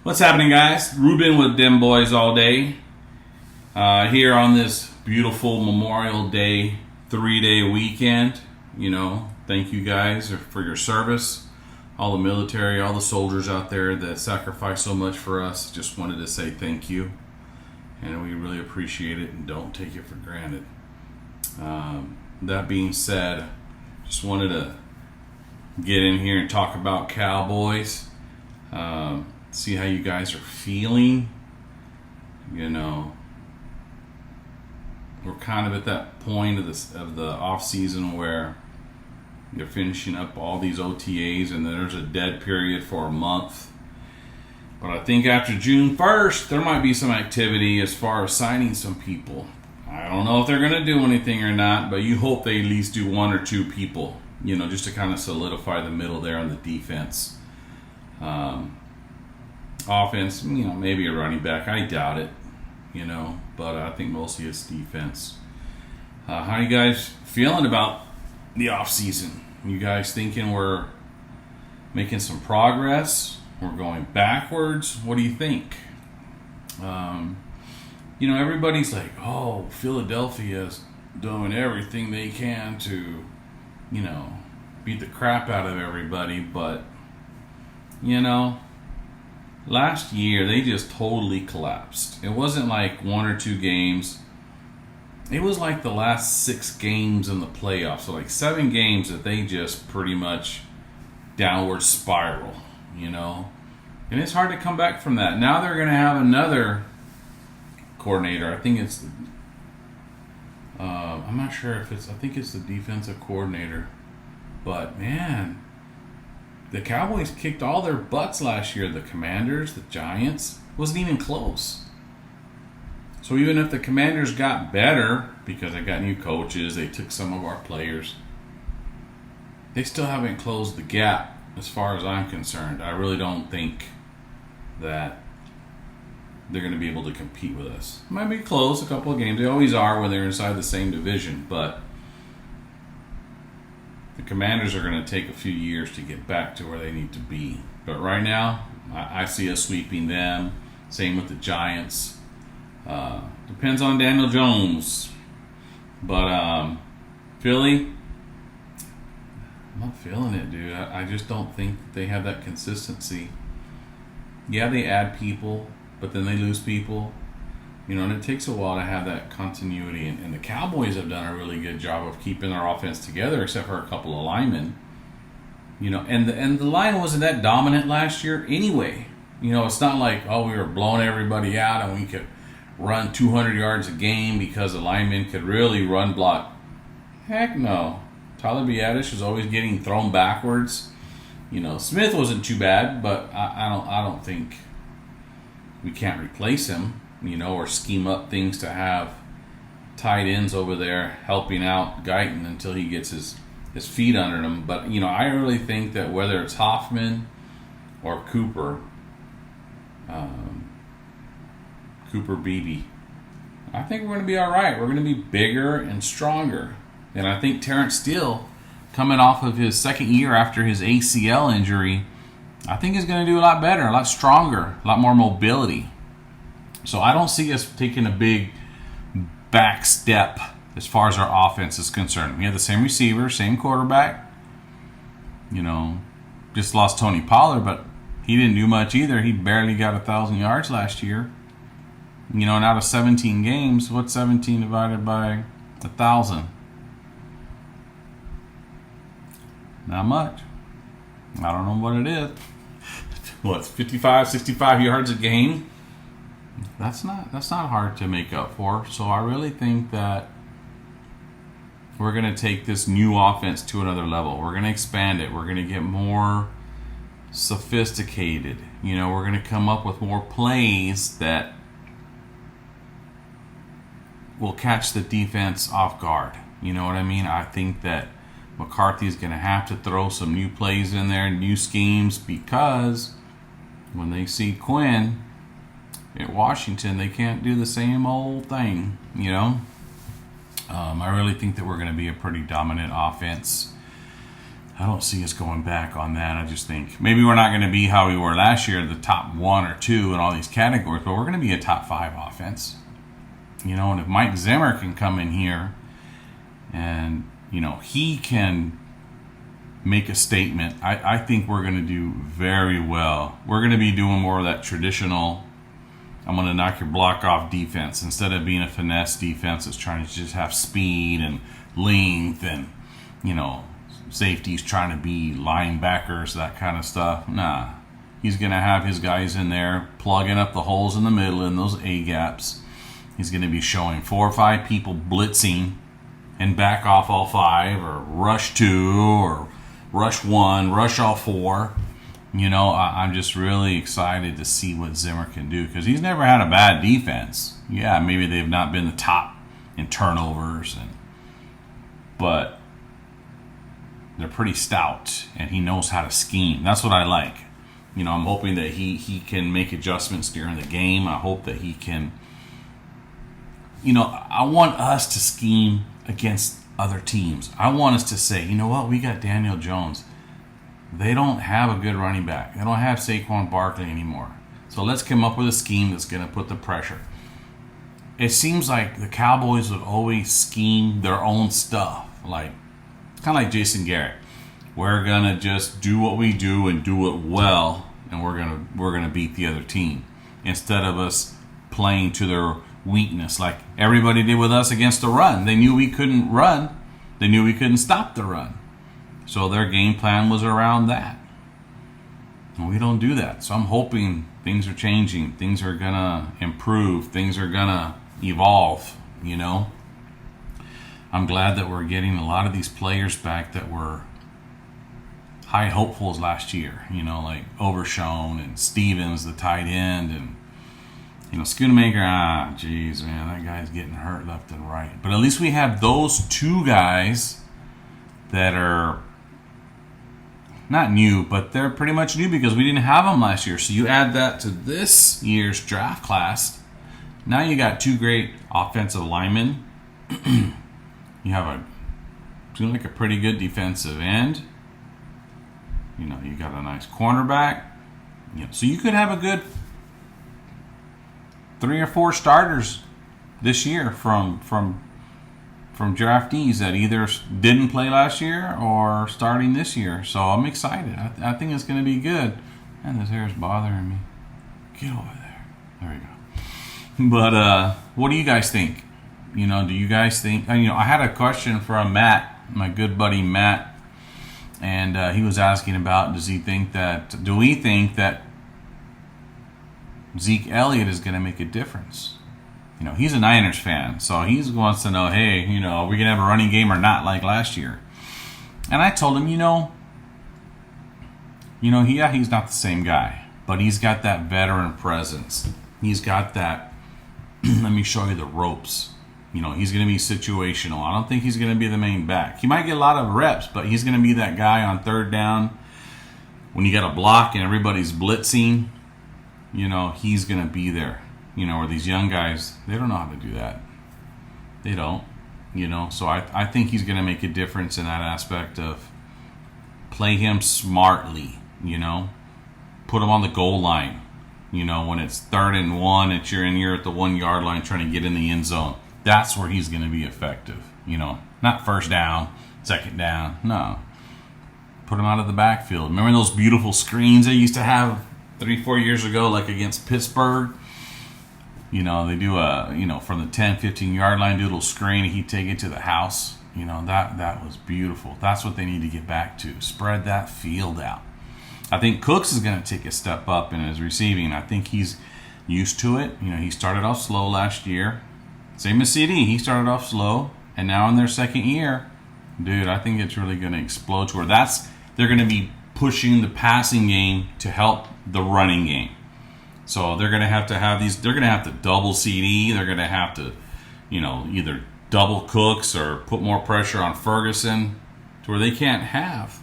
What's happening, guys? Ruben with Demboysallday here on this beautiful Memorial Day 3-day weekend. Thank you guys for your service. All the military, all the soldiers out there that sacrifice so much for us. Just wanted to say thank you. And we really appreciate it and don't take it for granted. That being said, just wanted to get in here and talk about Cowboys. See how you guys are feeling. We're kind of at that point of the off season where they're finishing up all these OTAs and then there's a dead period for a month. But I think after June 1st, there might be some activity as far as signing some people. I don't know if they're going to do anything or not, but you hope they at least do one or two people, just to kind of solidify the middle there on the defense. Offense, maybe a running back. I doubt it, but I think mostly it's defense. How are you guys feeling about the off season? You guys thinking we're making some progress? We're going backwards? What do you think? Everybody's like, oh, Philadelphia's doing everything they can to, beat the crap out of everybody. But, last year they just totally collapsed. It wasn't like one or two games. It was like the last 6 games in the playoffs. So like 7 games that they just pretty much downward spiral, And it's hard to come back from that. Now they're going to have another coordinator. I think it's I'm not sure if I think it's the defensive coordinator. But man, the Cowboys kicked all their butts last year. The Commanders, the Giants, wasn't even close. So even if the Commanders got better because they got new coaches, they took some of our players, they still haven't closed the gap as far as I'm concerned. I really don't think that they're going to be able to compete with us. Might be close, a couple of games. They always are when they're inside the same division, but the Commanders are going to take a few years to get back to where they need to be. But right now, I see us sweeping them. Same with the Giants. Depends on Daniel Jones. But Philly, I'm not feeling it, dude. I just don't think they have that consistency. Yeah, they add people, but then they lose people. And it takes a while to have that continuity. And the Cowboys have done a really good job of keeping their offense together, except for a couple of linemen. And the line wasn't that dominant last year anyway. It's not like, we were blowing everybody out and we could run 200 yards a game because the linemen could really run block. Heck no. Tyler Biadasz was always getting thrown backwards. Smith wasn't too bad, but I don't think we can't replace him. Or scheme up things to have tight ends over there helping out Guyton until he gets his feet under him. But, I really think that whether it's Hoffman or Cooper Beebe, I think we're going to be all right. We're going to be bigger and stronger. And I think Terrence Steele, coming off of his second year after his ACL injury, I think is going to do a lot better, a lot stronger, a lot more mobility. So I don't see us taking a big back step as far as our offense is concerned. We have the same receiver, same quarterback. Just lost Tony Pollard, but he didn't do much either. He barely got 1,000 yards last year. And out of 17 games, what's 17 divided by 1,000? Not much. I don't know what it is. What's 55, 65 yards a game? That's not hard to make up for. So I really think that we're going to take this new offense to another level. We're going to expand it. We're going to get more sophisticated. We're going to come up with more plays that will catch the defense off guard. You know what I mean? I think that McCarthy's going to have to throw some new plays in there, new schemes, because when they see Quinn at Washington, they can't do the same old thing, I really think that we're going to be a pretty dominant offense. I don't see us going back on that. I just think maybe we're not going to be how we were last year, the top 1 or 2 in all these categories, but we're going to be a top 5 offense. And if Mike Zimmer can come in here and, he can make a statement, I think we're going to do very well. We're going to be doing more of that traditional, I'm going to knock your block off defense instead of being a finesse defense that's trying to just have speed and length and, safeties trying to be linebackers, that kind of stuff. Nah. He's going to have his guys in there plugging up the holes in the middle in those A-gaps. He's going to be showing 4 or 5 people blitzing and back off all 5 or rush 2 or rush 1, rush all 4. I'm just really excited to see what Zimmer can do because he's never had a bad defense. Yeah, maybe they've not been the top in turnovers, but they're pretty stout, and he knows how to scheme. That's what I like. I'm hoping that he can make adjustments during the game. I hope that he can. I want us to scheme against other teams. I want us to say, we got Daniel Jones. They don't have a good running back. They don't have Saquon Barkley anymore. So let's come up with a scheme that's going to put the pressure. It seems like the Cowboys would always scheme their own stuff. Kind of like Jason Garrett. We're going to just do what we do and do it well, and we're going to beat the other team. Instead of us playing to their weakness like everybody did with us against the run. They knew we couldn't run. They knew we couldn't stop the run. So their game plan was around that. And we don't do that. So I'm hoping things are changing. Things are going to improve. Things are going to evolve, I'm glad that we're getting a lot of these players back that were high hopefuls last year, like Overshown and Stevens, the tight end, and, Schoonamaker, geez, man, that guy's getting hurt left and right. But at least we have those 2 guys that are not new, but they're pretty much new because we didn't have them last year. So you add that to this year's draft class. Now you got 2 great offensive linemen. You have a pretty good defensive end. You got a nice cornerback. So you could have a good 3 or 4 starters this year from draftees that either didn't play last year or starting this year. So I'm excited. I think it's going to be good. And this hair is bothering me. Get over there. There we go. But what do you guys think? Do you guys think? I had a question from Matt, my good buddy Matt, and he was asking about do we think that Zeke Elliott is going to make a difference? He's a Niners fan, so he wants to know, hey, are we going to have a running game or not like last year? And I told him, he's not the same guy, but he's got that veteran presence. He's got that, let me show you the ropes. He's going to be situational. I don't think he's going to be the main back. He might get a lot of reps, but he's going to be that guy on 3rd down. When you got a block and everybody's blitzing, he's going to be there. Or these young guys, they don't know how to do that. They don't. So I think he's going to make a difference in that aspect of play him smartly, Put him on the goal line. When it's 3rd and 1, you're at the 1 yard line trying to get in the end zone. That's where he's going to be effective. Not 1st down, 2nd down. No. Put him out of the backfield. Remember those beautiful screens they used to have 3-4 years ago, like against Pittsburgh? They do from the 10, 15 yard line, do a little screen, and he'd take it to the house. That was beautiful. That's what they need to get back to. Spread that field out. I think Cooks is going to take a step up in his receiving. I think he's used to it. He started off slow last year. Same as CD. He started off slow, and now in their 2nd year, dude, I think it's really going to explode to where they're going to be pushing the passing game to help the running game. So they're going to have these. They're going to have to double CD. They're going to have to, either double Cooks or put more pressure on Ferguson to where they can't have,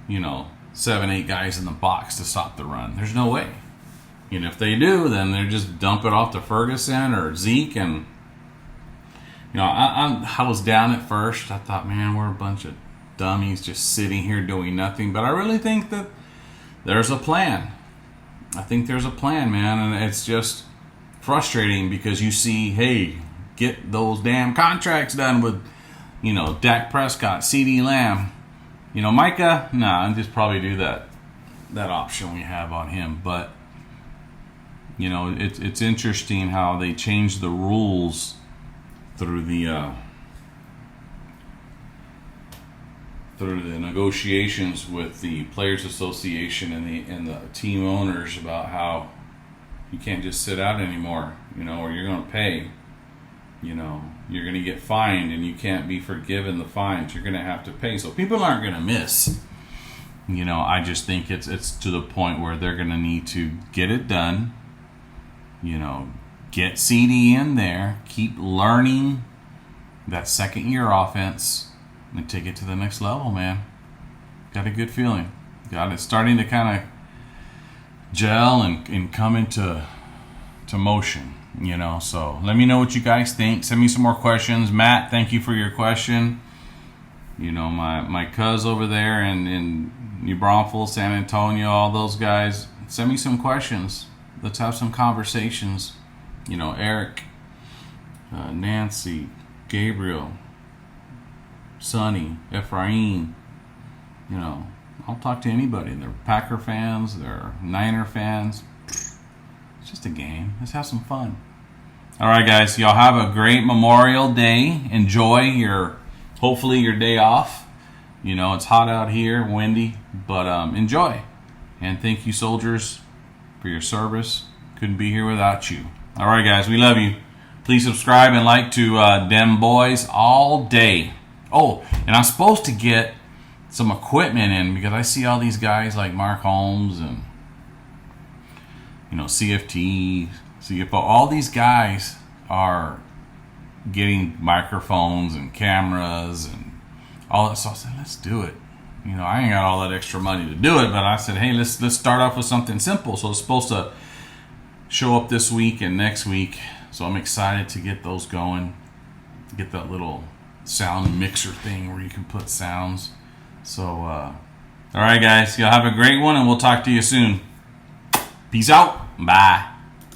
7, 8 guys in the box to stop the run. There's no way. And if they do, then they're just dump it off to Ferguson or Zeke. And I was down at first. I thought, man, we're a bunch of dummies just sitting here doing nothing. But I really think that there's a plan. I think there's a plan, man, and it's just frustrating because you see, hey, get those damn contracts done with, Dak Prescott, CeeDee Lamb. Micah, I'll just probably do that option we have on him. But, it's interesting how they changed the rules through the negotiations with the Players Association and the team owners about how you can't just sit out anymore, or you're going to pay. You're going to get fined and you can't be forgiven the fines. You're going to have to pay. So people aren't going to miss. I just think it's to the point where they're going to need to get it done. Get CD in there. Keep learning that second year offense and take it to the next level, man. Got a good feeling. Got it starting to kind of gel and come into motion. So let me know what you guys think. Send me some more questions. Matt, thank you for your question. My cuz over there in New Braunfels, San Antonio, all those guys, send me some questions. Let's have some conversations. Eric, Nancy, Gabriel, Sonny, Ephraim, I'll talk to anybody. They're Packer fans, they're Niner fans. It's just a game. Let's have some fun. All right, guys. Y'all have a great Memorial Day. Enjoy hopefully your day off. It's hot out here, windy, but enjoy. And thank you, soldiers, for your service. Couldn't be here without you. All right, guys. We love you. Please subscribe and like to Demboysallday. Oh, and I'm supposed to get some equipment in because I see all these guys like Mark Holmes and CFT, CFO, all these guys are getting microphones and cameras and all that. So I said, let's do it. I ain't got all that extra money to do it, but I said, hey, let's start off with something simple. So it's supposed to show up this week and next week. So I'm excited to get those going. Get that little sound mixer thing where you can put sounds. So, all right, guys, y'all have a great one, and we'll talk to you soon. Peace out. Bye.